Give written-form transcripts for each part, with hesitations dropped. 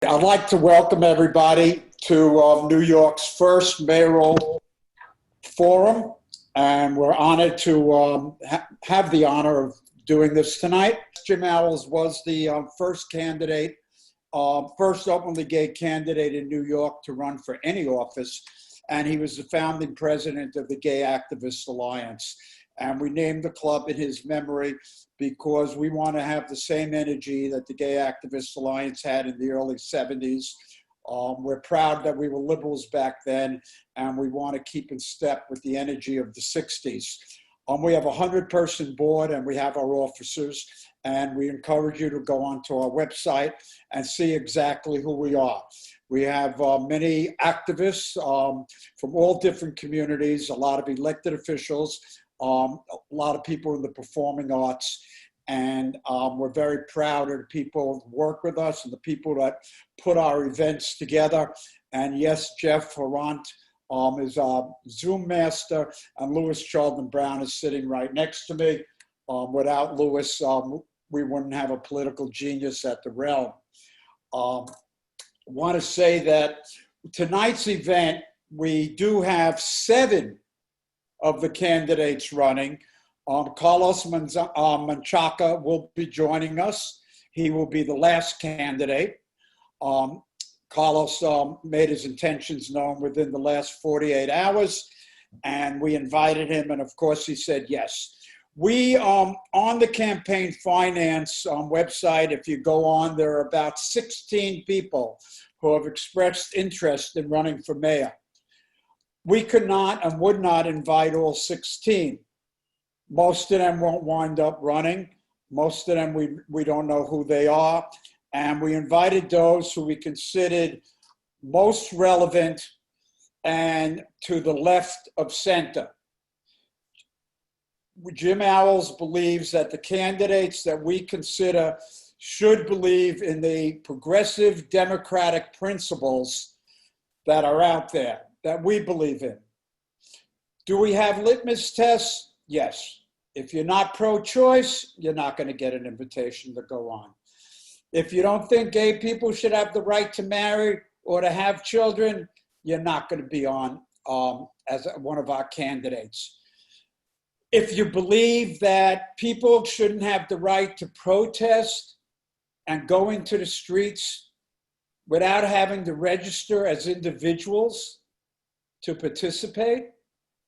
I'd like to welcome everybody to New York's first mayoral forum, and we're honored to have the honor of doing this tonight. Jim Owls was the first candidate, first openly gay candidate in New York to run for any office, and he was the founding president of the Gay Activists Alliance. And we named the club in his memory because we want to have the same energy that the Gay Activists Alliance had in the early 70s. We're proud that we were liberals back then, and we want to keep in step with the energy of the 60s. We have a 100-person board, and we have our officers, and we encourage you to go onto our website and see exactly who we are. We have many activists from all different communities, a lot of elected officials, a lot of people in the performing arts, and we're very proud of the people who work with us and the people that put our events together. And yes, Jeff Harant is our Zoom master, and Louis Charlton Brown is sitting right next to me. Without Louis, we wouldn't have a political genius at the realm. I want to say that tonight's event, we do have 7 of the candidates running. Carlos Menchaca will be joining us. He will be the last candidate. Carlos made his intentions known within the last 48 hours, and we invited him, and of course he said yes. We, on the campaign finance website, if you go on, there are about 16 people who have expressed interest in running for mayor. We could not and would not invite all 16. Most of them won't wind up running. Most of them, we don't know who they are. And we invited those who we considered most relevant and to the left of center. Jim Owls believes that the candidates that we consider should believe in the progressive democratic principles that are out there, that we believe in. Do we have litmus tests? Yes. If you're not pro-choice, you're not going to get an invitation to go on. If you don't think gay people should have the right to marry or to have children, you're not going to be on as one of our candidates. If you believe that people shouldn't have the right to protest and go into the streets without having to register as individuals to participate,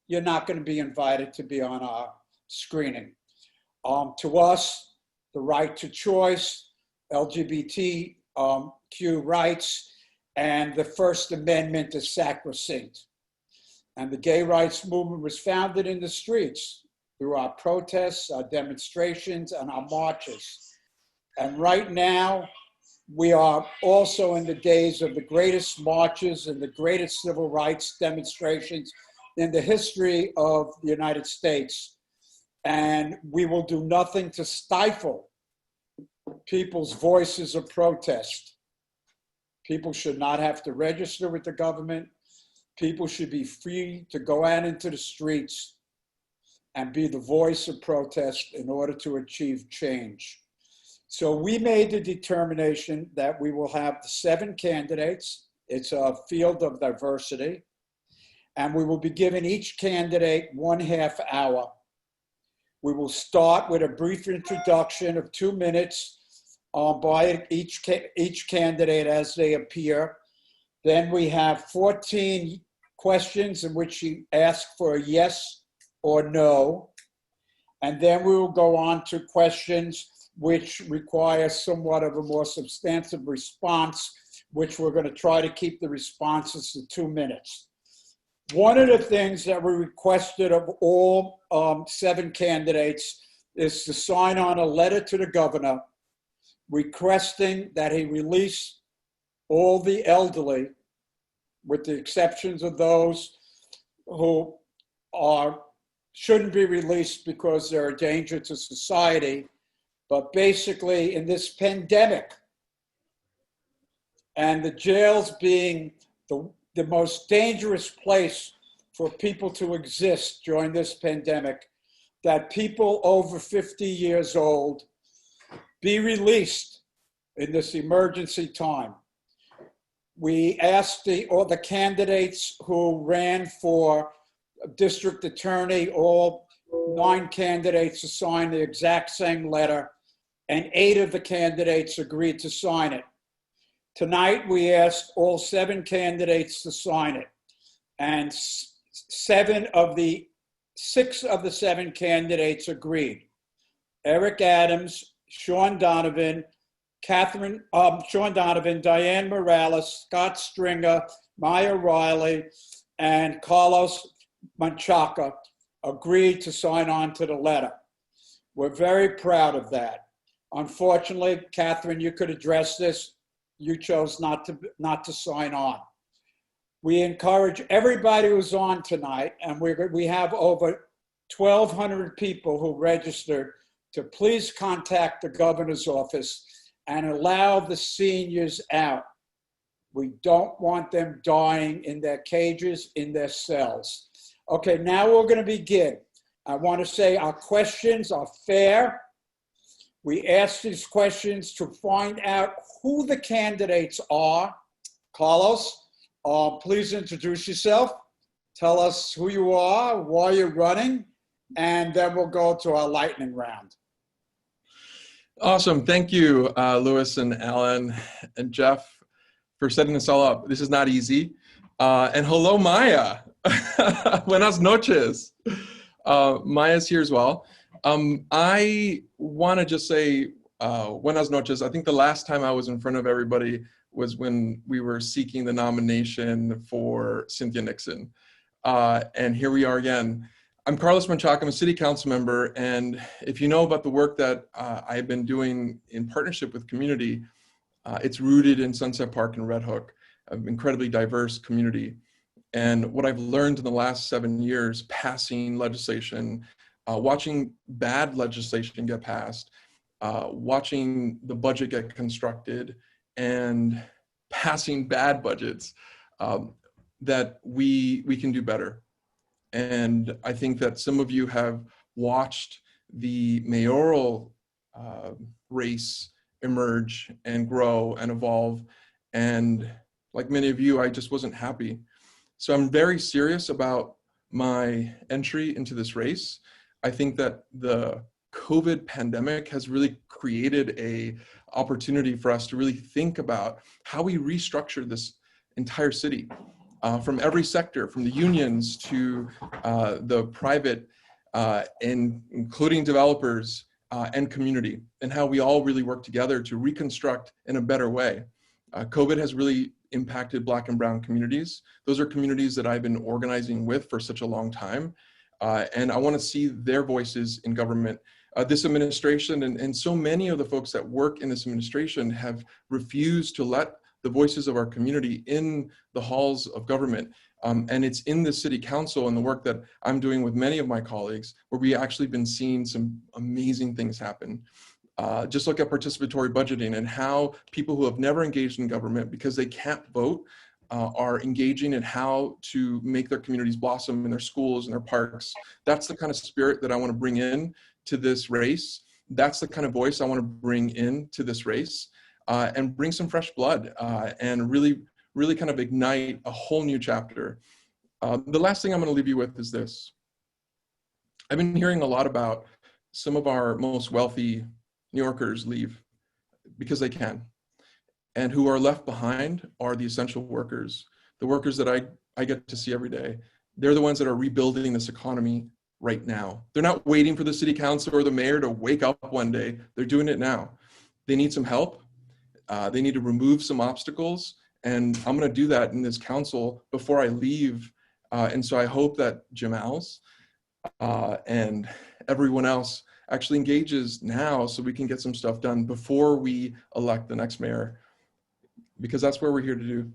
you're not going to be invited to be on our screening. To us, the right to choice, LGBTQ rights, and the First Amendment is sacrosanct. And the gay rights movement was founded in the streets through our protests, our demonstrations, and our marches. And right now, we are also in the days of the greatest marches and the greatest civil rights demonstrations in the history of the United States. And we will do nothing to stifle people's voices of protest. People should not have to register with the government. People should be free to go out into the streets and be the voice of protest in order to achieve change. So we made the determination that we will have the 7 candidates. It's a field of diversity. And we will be giving each candidate 1/2 hour. We will start with a brief introduction of 2 minutes by each candidate as they appear. Then we have 14 questions in which you ask for a yes or no. And then we will go on to questions which require somewhat of a more substantive response, which we're going to try to keep the responses to 2 minutes. One of the things that we requested of all 7 candidates is to sign on a letter to the governor requesting that he release all the elderly, with the exceptions of those who shouldn't be released because they're a danger to society. But basically, in this pandemic, and the jails being the most dangerous place for people to exist during this pandemic, that people over 50 years old be released in this emergency time. We asked all the candidates who ran for district attorney, all 9 candidates, to sign the exact same letter, and 8 of the candidates agreed to sign it. Tonight, we asked all 7 candidates to sign it, and 6 of the 7 candidates agreed. Eric Adams, Sean Donovan, Diane Morales, Scott Stringer, Maya Riley, and Carlos Menchaca agreed to sign on to the letter. We're very proud of that. Unfortunately, Catherine, you could address this. You chose not to sign on. We encourage everybody who's on tonight, and we have over 1,200 people who registered, to please contact the governor's office and allow the seniors out. We don't want them dying in their cages, in their cells. Okay, now we're going to begin. I want to say our questions are fair. We ask these questions to find out who the candidates are. Carlos, please introduce yourself. Tell us who you are, why you're running, and then we'll go to our lightning round. Awesome. Thank you, Louis and Alan and Jeff, for setting this all up. This is not easy. And hello, Maya. Buenas noches. Maya's here as well. I want to just say buenas noches. I think the last time I was in front of everybody was when we were seeking the nomination for Cynthia Nixon. And here we are again. I'm Carlos Menchaca. I'm a city council member, and if you know about the work that I've been doing in partnership with community, it's rooted in Sunset Park and Red Hook, an incredibly diverse community. And what I've learned in the last 7 years, passing legislation, watching bad legislation get passed, watching the budget get constructed, and passing bad budgets, that we can do better. And I think that some of you have watched the mayoral race emerge and grow and evolve. And like many of you, I just wasn't happy. So I'm very serious about my entry into this race. I think that the COVID pandemic has really created an opportunity for us to really think about how we restructure this entire city. From every sector, from the unions to the private, and including developers and community, and how we all really work together to reconstruct in a better way. COVID has really impacted Black and Brown communities. Those are communities that I've been organizing with for such a long time, and I want to see their voices in government. This administration and so many of the folks that work in this administration have refused to let the voices of our community in the halls of government. And it's in the city council and the work that I'm doing with many of my colleagues where we actually been seeing some amazing things happen. Just look at participatory budgeting and how people who have never engaged in government because they can't vote are engaging in how to make their communities blossom in their schools and their parks. That's the kind of spirit that I want to bring in to this race. That's the kind of voice I want to bring in to this race. And bring some fresh blood and really kind of ignite a whole new chapter. The last thing I'm going to leave you with is this. I've been hearing a lot about some of our most wealthy New Yorkers leave because they can. And who are left behind are the essential workers, the workers that I get to see every day. They're the ones that are rebuilding this economy right now. They're not waiting for the city council or the mayor to wake up one day. They're doing it now. They need some help. They need to remove some obstacles, and I'm going to do that in this council before I leave. And so I hope that Jim Al's and everyone else actually engages now so we can get some stuff done before we elect the next mayor, because that's what we're here to do.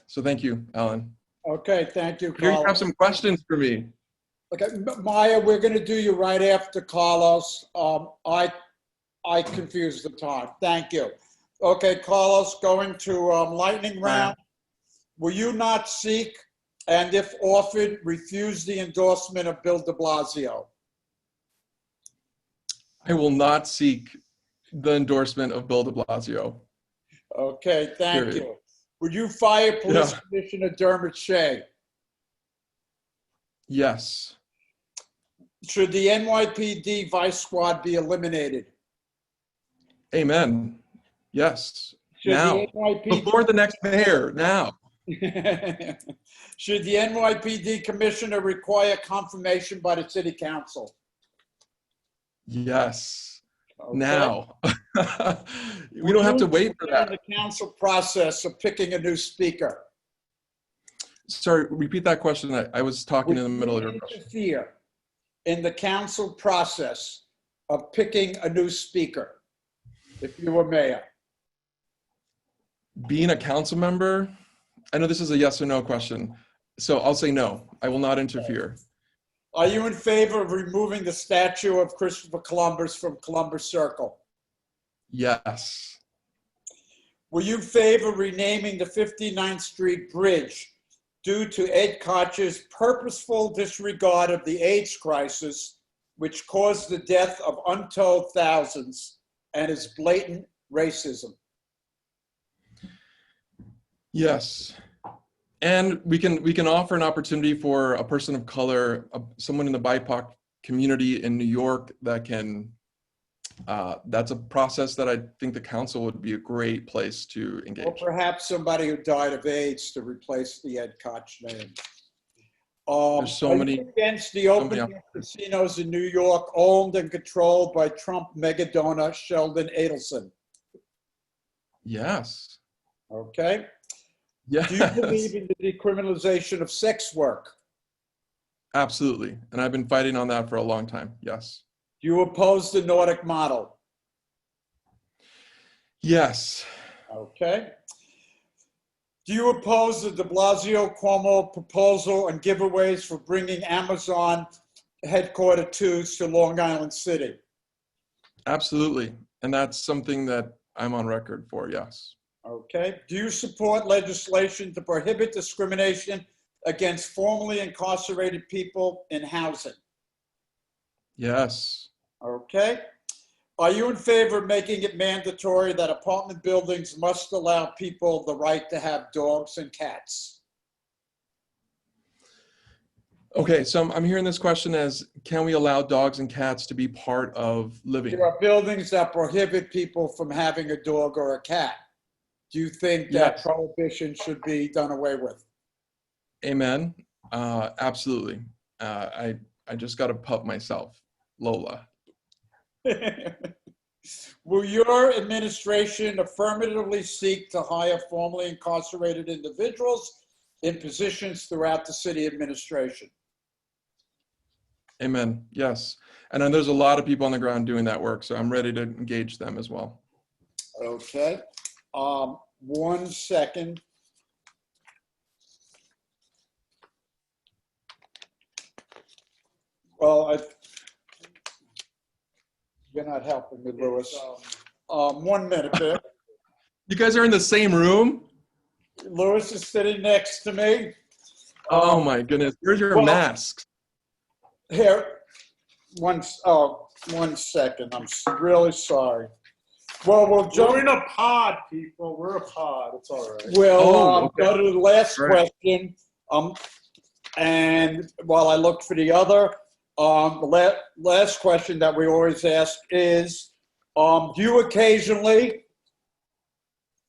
So thank you, Alan. Okay, thank you, Carlos. Here you have some questions for me. Okay, Maya, we're going to do you right after Carlos. I confused the time. Thank you. Okay, Carlos, going to lightning round. Will you not seek, and if offered, refuse the endorsement of Bill de Blasio? I will not seek the endorsement of Bill de Blasio. Okay, thank you. Would you fire Police Yeah. Commissioner Dermot Shea? Yes. Should the NYPD Vice Squad be eliminated? Amen. Yes. Should the Now. Before the next mayor. Now. Should the NYPD Commissioner require confirmation by the City Council? Yes. Okay. Now. We don't have to wait for that. In the council process of picking a new speaker. Sorry, repeat that question. I was talking in the middle of your Would you question. interfere in the council process of picking a new speaker if you were mayor? Being a council member, I know this is a yes or no question, so I'll say no. I will not interfere. Are you in favor of removing the statue of Christopher Columbus from Columbus Circle? Yes. Will you favor renaming the 59th Street Bridge due to Ed Koch's purposeful disregard of the AIDS crisis, which caused the death of untold thousands, and his blatant racism? Yes. And we can offer an opportunity for a person of color, someone in the BIPOC community in New York that can, that's a process that I think the council would be a great place to engage. Or perhaps somebody who died of AIDS to replace the Ed Koch name. There's so many. Against the opening of casinos in New York owned and controlled by Trump megadonor Sheldon Adelson? Yes. Okay. Yes. Do you believe in the decriminalization of sex work? Absolutely. And I've been fighting on that for a long time. Yes. Do you oppose the Nordic model? Yes. Okay. Do you oppose the de Blasio-Cuomo proposal and giveaways for bringing Amazon headquarters to Long Island City? Absolutely. And that's something that I'm on record for, yes. Okay. Do you support legislation to prohibit discrimination against formerly incarcerated people in housing? Yes. Okay. Are you in favor of making it mandatory that apartment buildings must allow people the right to have dogs and cats? Okay, so I'm hearing this question as, can we allow dogs and cats to be part of living? There are buildings that prohibit people from having a dog or a cat. Do you think that Yes. prohibition should be done away with? Amen. Absolutely. I just got a pup myself, Lola. Will your administration affirmatively seek to hire formerly incarcerated individuals in positions throughout the city administration? Amen. Yes. And then there's a lot of people on the ground doing that work, so I'm ready to engage them as well. Okay. 1 second. Well, you're not helping me, Louis. 1 minute, Bill. You guys are in the same room? Louis is sitting next to me. Oh my goodness. Where's your masks? Here, 1 second. I'm really sorry. Well, we'll jump. We're in a pod, people. We're a pod. It's all right. We'll Okay. go to the last Right. question. And while I look for the other, the last question that we always ask is, do you occasionally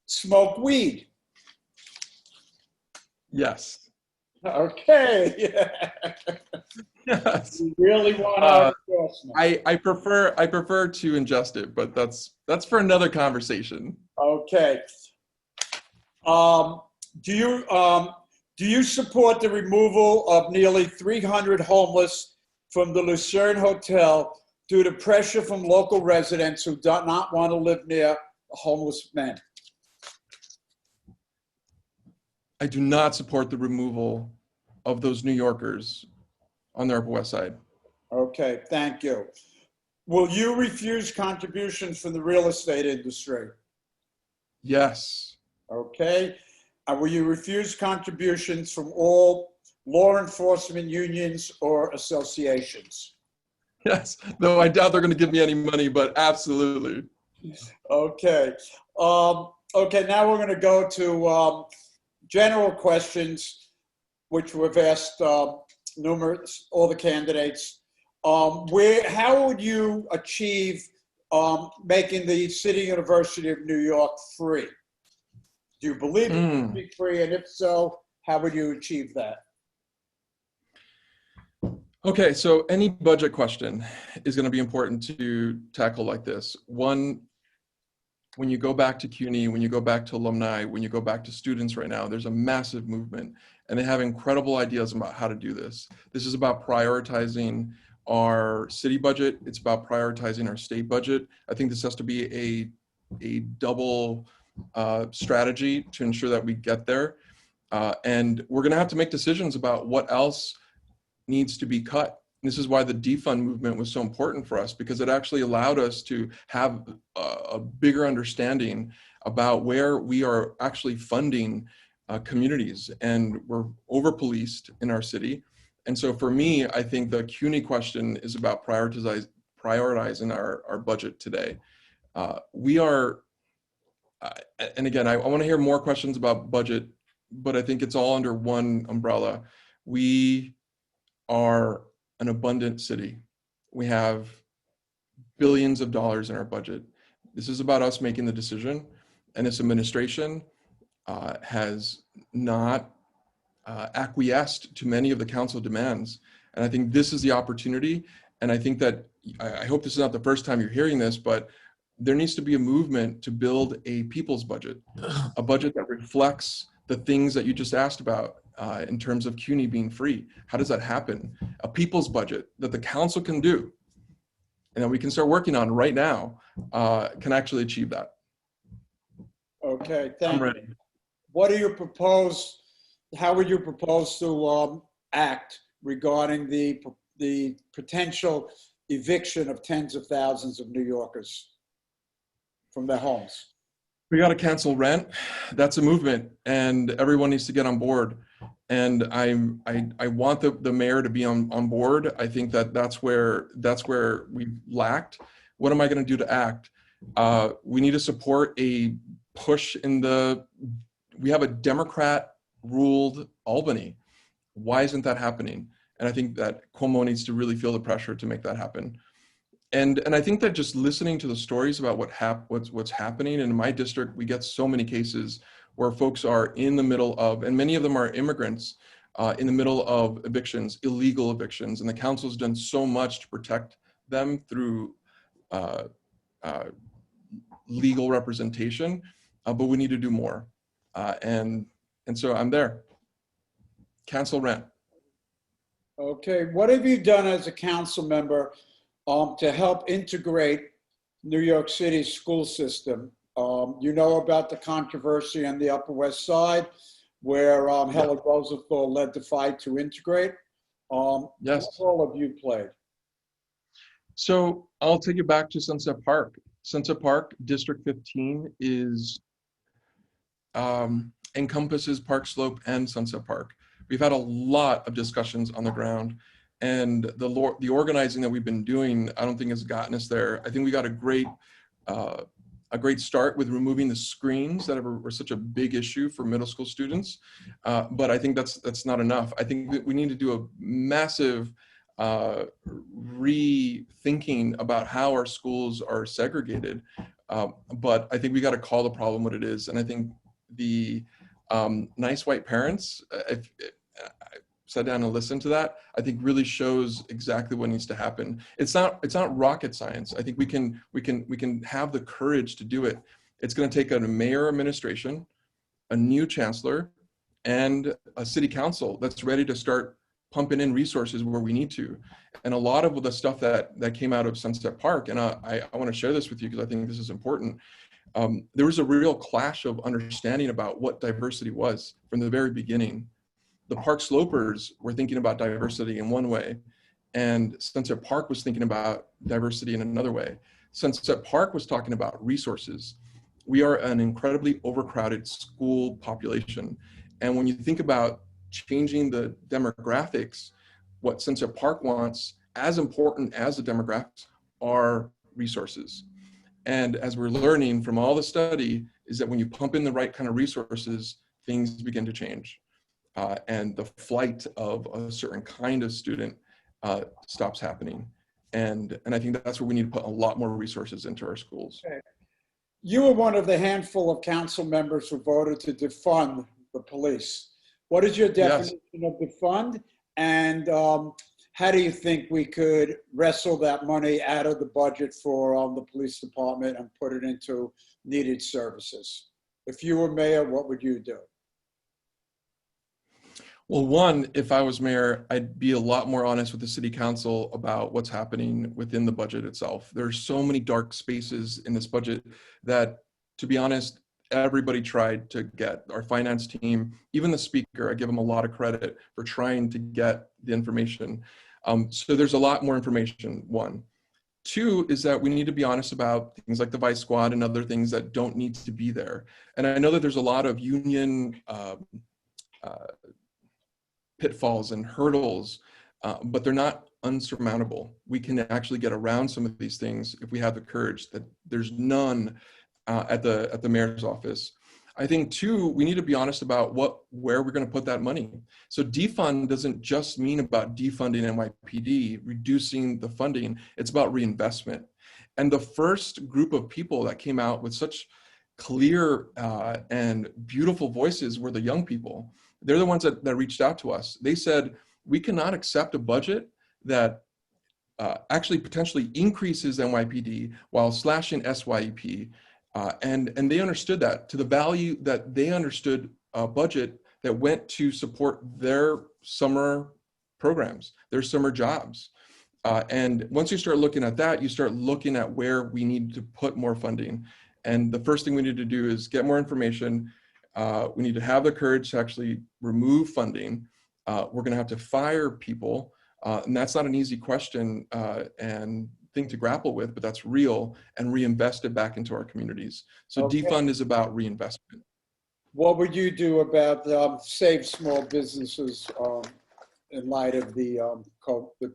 smoke weed? Yes. Okay. Yes. You really want our endorsement. I prefer to ingest it, but that's for another conversation. Okay. Do you support the removal of nearly 300 homeless from the Lucerne Hotel due to pressure from local residents who do not want to live near homeless men? I do not support the removal of those New Yorkers on the Upper West Side. Okay, thank you. Will you refuse contributions from the real estate industry? Yes. Okay. Will you refuse contributions from all law enforcement unions or associations? Yes. Though I doubt they're going to give me any money, but absolutely. Okay. Okay, now we're going to go to general questions, which we've asked all the candidates. How would you achieve making the City University of New York free? Do you believe it should be free? And if so, how would you achieve that? Okay, so any budget question is going to be important to tackle like this. One, when you go back to CUNY, when you go back to alumni, when you go back to students right now, there's a massive movement and they have incredible ideas about how to do this. This is about prioritizing our city budget. It's about prioritizing our state budget. I think this has to be a double strategy to ensure that we get there. And we're going to have to make decisions about what else needs to be cut. This is why the defund movement was so important for us, because it actually allowed us to have a bigger understanding about where we are actually funding communities, and we're over-policed in our city. And so for me, I think the CUNY question is about prioritizing our budget today. We are, and again, I want to hear more questions about budget, but I think it's all under one umbrella. We are an abundant city. We have billions of dollars in our budget. This is about us making the decision, and this administration has not acquiesced to many of the council demands. And I think this is the opportunity. And I think that, I hope this is not the first time you're hearing this, but there needs to be a movement to build a people's budget, a budget that reflects the things that you just asked about in terms of CUNY being free. How does that happen? A people's budget that the council can do and that we can start working on right now can actually achieve that. Okay, thank you. I'm ready. What do you propose, how would you propose to act regarding the potential eviction of tens of thousands of New Yorkers from their homes? We got to cancel rent. That's a movement, and everyone needs to get on board. And I want the mayor to be on board. I think that's where we've lacked. What am I going to do to act? We need to support a push we have a Democrat-ruled Albany. Why isn't that happening? And I think that Cuomo needs to really feel the pressure to make that happen. And I think that just listening to the stories about what's happening in my district, we get so many cases where folks are in the middle of, and many of them are immigrants, in the middle of evictions, illegal evictions, and the council's done so much to protect them through legal representation, but we need to do more. And so I'm there. Cancel rent. Okay, what have you done as a council member to help integrate New York City's school system? You know about the controversy on the Upper West Side, where Helen Rosenthal led the fight to integrate. Yes. What role have you played? So I'll take you back to Sunset Park. Sunset Park, District 15 encompasses Park Slope and Sunset Park. We've had a lot of discussions on the ground, and the organizing that we've been doing, I don't think has gotten us there. I think we got a great start with removing the screens that were such a big issue for middle school students, but I think that's not enough. I think that we need to do a massive rethinking about how our schools are segregated, but I think we got to call the problem what it is. And I think the nice white parents, if I sat down and listened to that, I think really shows exactly what needs to happen. It's not rocket science. I think we can have the courage to do it. It's going to take a mayor administration, a new chancellor, and a city council that's ready to start pumping in resources where we need to. And a lot of the stuff that came out of Sunset Park, and I want to share this with you because I think this is important. There was a real clash of understanding about what diversity was from the very beginning. The Park Slopers were thinking about diversity in one way, and Sunset Park was thinking about diversity in another way. Sunset Park was talking about resources. We are an incredibly overcrowded school population. And when you think about changing the demographics, what Sunset Park wants, as important as the demographics, are resources. And as we're learning from all the study, is that when you pump in the right kind of resources, things begin to change. And the flight of a certain kind of student stops happening. And I think that's where we need to put a lot more resources into our schools. Okay. You were one of the handful of council members who voted to defund the police. What is your definition of defund? And how do you think we could wrestle that money out of the budget for the police department and put it into needed services? If you were mayor, what would you do? Well, one, if I was mayor, I'd be a lot more honest with the city council about what's happening within the budget itself. There's so many dark spaces in this budget that, to be honest, everybody tried to get. Our finance team, even the speaker, I give him a lot of credit for trying to get the information. So there's a lot more information, one. Two is that we need to be honest about things like the vice squad and other things that don't need to be there. And I know that there's a lot of union pitfalls and hurdles, but they're not unsurmountable. We can actually get around some of these things if we have the courage. That there's none at the mayor's office. I think two, we need to be honest about where we're going to put that money. So defund doesn't just mean about defunding NYPD, reducing the funding. It's about reinvestment. And the first group of people that came out with such clear and beautiful voices were the young people. They're the ones that reached out to us. They said, we cannot accept a budget that actually potentially increases NYPD while slashing SYEP. And they understood that to the value that they understood a budget that went to support their summer programs, their summer jobs. And once you start looking at that, you start looking at where we need to put more funding. And the first thing we need to do is get more information. We need to have the courage to actually remove funding. We're going to have to fire people. And that's not an easy question and thing to grapple with, but that's real, and reinvest it back into our communities. So Okay. defund is about reinvestment. What would you do about save small businesses in light of the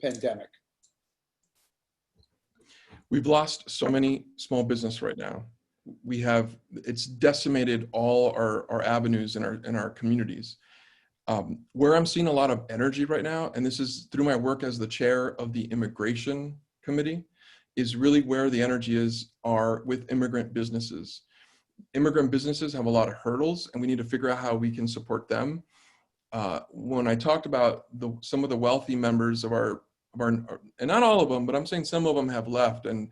pandemic? We've lost so many small business right now. It's decimated all our avenues in our communities. Where I'm seeing a lot of energy right now, and this is through my work as the chair of the immigration committee, is really where the energy are with immigrant businesses. Immigrant businesses have a lot of hurdles, and we need to figure out how we can support them. When I talked about some of the wealthy members of our, and not all of them, but I'm saying some of them have left, and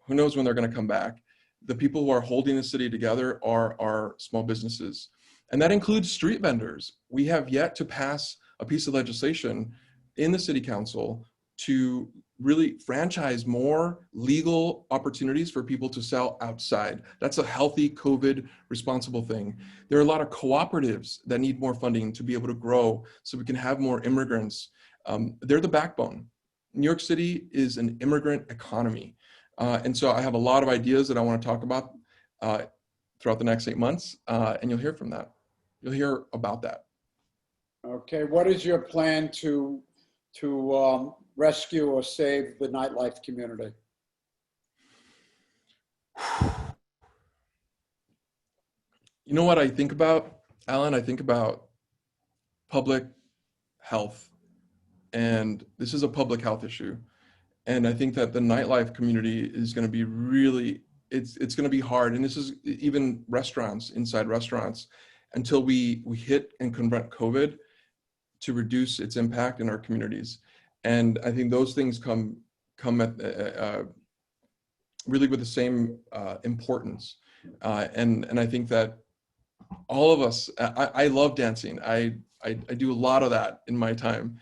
who knows when they're going to come back. The people who are holding the city together are our small businesses. And that includes street vendors. We have yet to pass a piece of legislation in the city council to really franchise more legal opportunities for people to sell outside. That's a healthy COVID responsible thing. There are a lot of cooperatives that need more funding to be able to grow so we can have more immigrants. They're the backbone. New York City is an immigrant economy. And so I have a lot of ideas that I want to talk about throughout the next 8 months, and you'll hear from that. You'll hear about that. Okay, what is your plan to rescue or save the nightlife community? You know what I think about, Alan? I think about public health, and this is a public health issue. And I think that the nightlife community is going to be really, it's going to be hard. And this is even restaurants, inside restaurants, until we hit and confront COVID to reduce its impact in our communities. And I think those things come at really with the same importance. And I think that all of us, I love dancing. I do a lot of that in my time.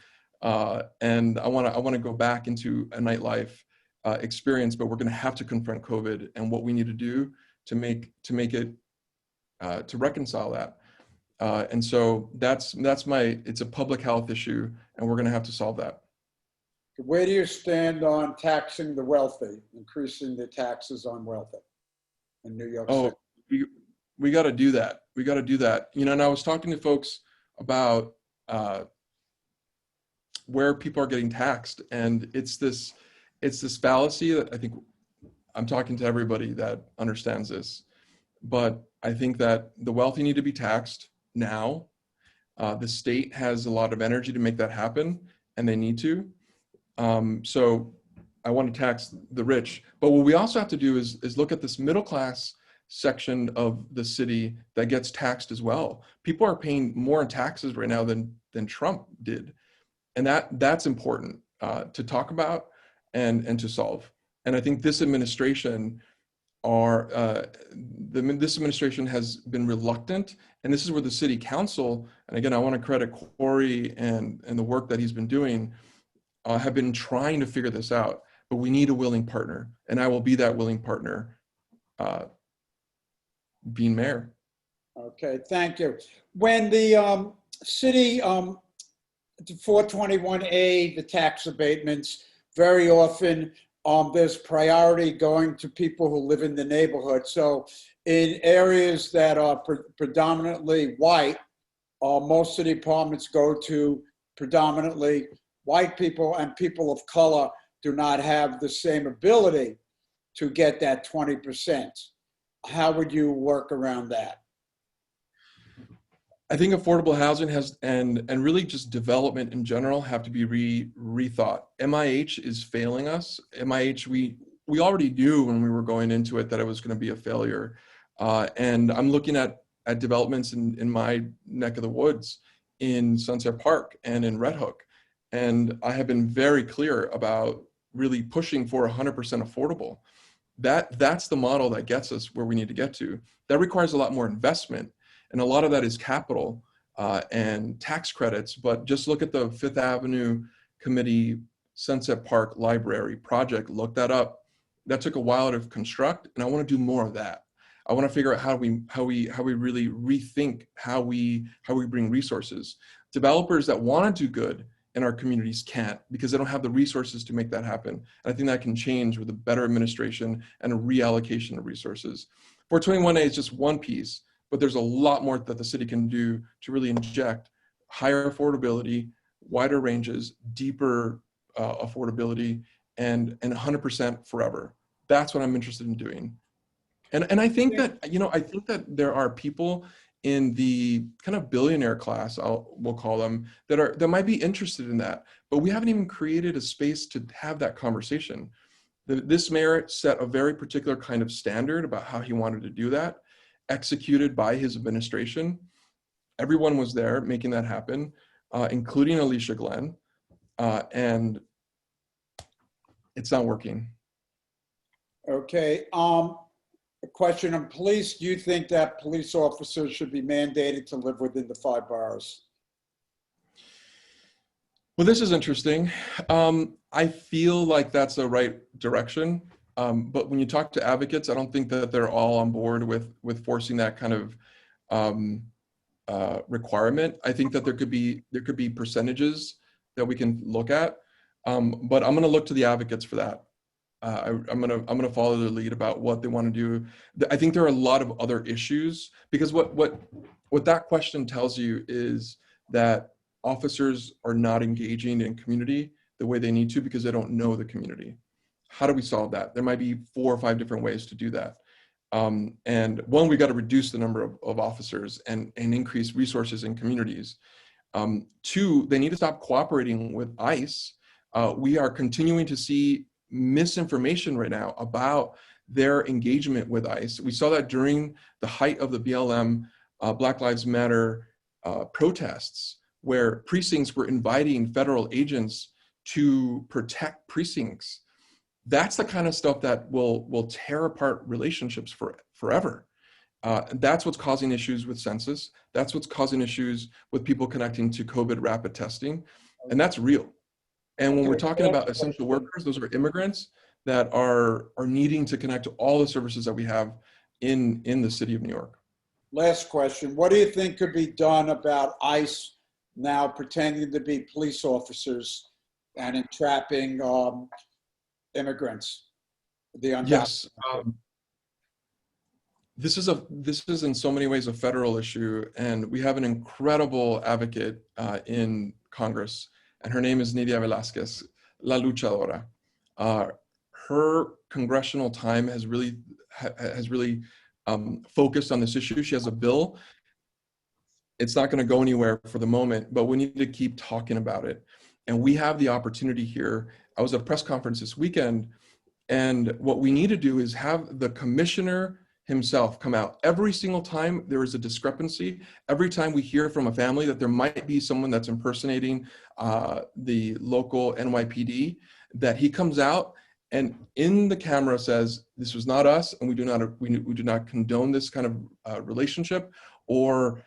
And I want to go back into a nightlife experience, but we're going to have to confront COVID and what we need to do to make it to reconcile that. And so it's a public health issue, and we're going to have to solve that. Where do you stand on taxing the wealthy, increasing the taxes on wealthy in New York City? Oh, we got to do that. We got to do that. You know, and I was talking to folks about where people are getting taxed, and it's this fallacy that I think I'm talking to everybody that understands this, but I think that the wealthy need to be taxed now. The state has a lot of energy to make that happen, and they need to. So I want to tax the rich. But what we also have to do is look at this middle class section of the city that gets taxed as well. People are paying more in taxes right now than Trump did. And that's important to talk about and to solve. And I think this administration this administration has been reluctant, and this is where the city council, and again, I want to credit Corey and the work that he's been doing, have been trying to figure this out, but we need a willing partner, and I will be that willing partner being mayor. Okay, thank you. When the city, the 421A, the tax abatements, very often there's priority going to people who live in the neighborhood. So in areas that are predominantly white, most city apartments go to predominantly white people, and people of color do not have the same ability to get that 20%. How would you work around that? I think affordable housing has, and really just development in general, have to be rethought. MIH is failing us. MIH, we already knew when we were going into it that it was going to be a failure. And I'm looking at developments in my neck of the woods in Sunset Park and in Red Hook. And I have been very clear about really pushing for 100% affordable. That's the model that gets us where we need to get to. That requires a lot more investment. And a lot of that is capital and tax credits. But just look at the Fifth Avenue Committee Sunset Park Library project. Look that up. That took a while to construct, and I want to do more of that. I want to figure out how we really rethink how we bring resources. Developers that want to do good in our communities can't, because they don't have the resources to make that happen. And I think that can change with a better administration and a reallocation of resources. 421A is just one piece, but there's a lot more that the city can do to really inject higher affordability, wider ranges, deeper affordability, and 100% forever. That's what I'm interested in doing. And I think that, I think that there are people in the kind of billionaire class, we'll call them, that might be interested in that, but we haven't even created a space to have that conversation. This mayor set a very particular kind of standard about how he wanted to do that, executed by his administration. Everyone was there making that happen, including Alicia Glenn, and it's not working. Okay. A question on police. Do you think that police officers should be mandated to live within the 5 boroughs? Well, this is interesting. I feel like that's the right direction. But when you talk to advocates, I don't think that they're all on board with forcing that kind of requirement. I think that there could be percentages that we can look at, but I'm going to look to the advocates for that. I'm gonna follow their lead about what they want to do. I think there are a lot of other issues, because what that question tells you is that officers are not engaging in community the way they need to because they don't know the community. How do we solve that? There might be 4 or 5 different ways to do that. And one, we got to reduce the number of officers and increase resources in communities. 2, they need to stop cooperating with ICE. We are continuing to see misinformation right now about their engagement with ICE. We saw that during the height of the BLM Black Lives Matter protests, where precincts were inviting federal agents to protect precincts. That's the kind of stuff that will tear apart relationships forever. That's what's causing issues with census. That's what's causing issues with people connecting to COVID rapid testing. And that's real. And when we're talking about essential workers, those are immigrants that are needing to connect to all the services that we have in the city of New York. Last question. What do you think could be done about ICE now pretending to be police officers and entrapping immigrants? Yes. This is in so many ways a federal issue, and we have an incredible advocate in Congress, and her name is Nidia Velázquez, La Luchadora. Her congressional time has really focused on this issue. She has a bill. It's not going to go anywhere for the moment, but we need to keep talking about it. And we have the opportunity here. I was at a press conference this weekend, and what we need to do is have the commissioner himself come out. Every single time there is a discrepancy, every time we hear from a family that there might be someone that's impersonating the local NYPD, that he comes out and in the camera says, this was not us, and we do not condone this kind of relationship or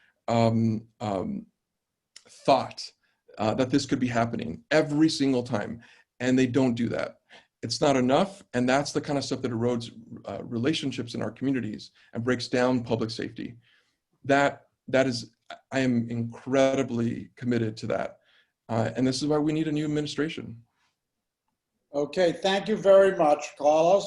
thought that this could be happening every single time. And they don't do that. It's not enough, and that's the kind of stuff that erodes relationships in our communities and breaks down public safety. That is, I am incredibly committed to that, and this is why we need a new administration. Okay, thank you very much, Carlos.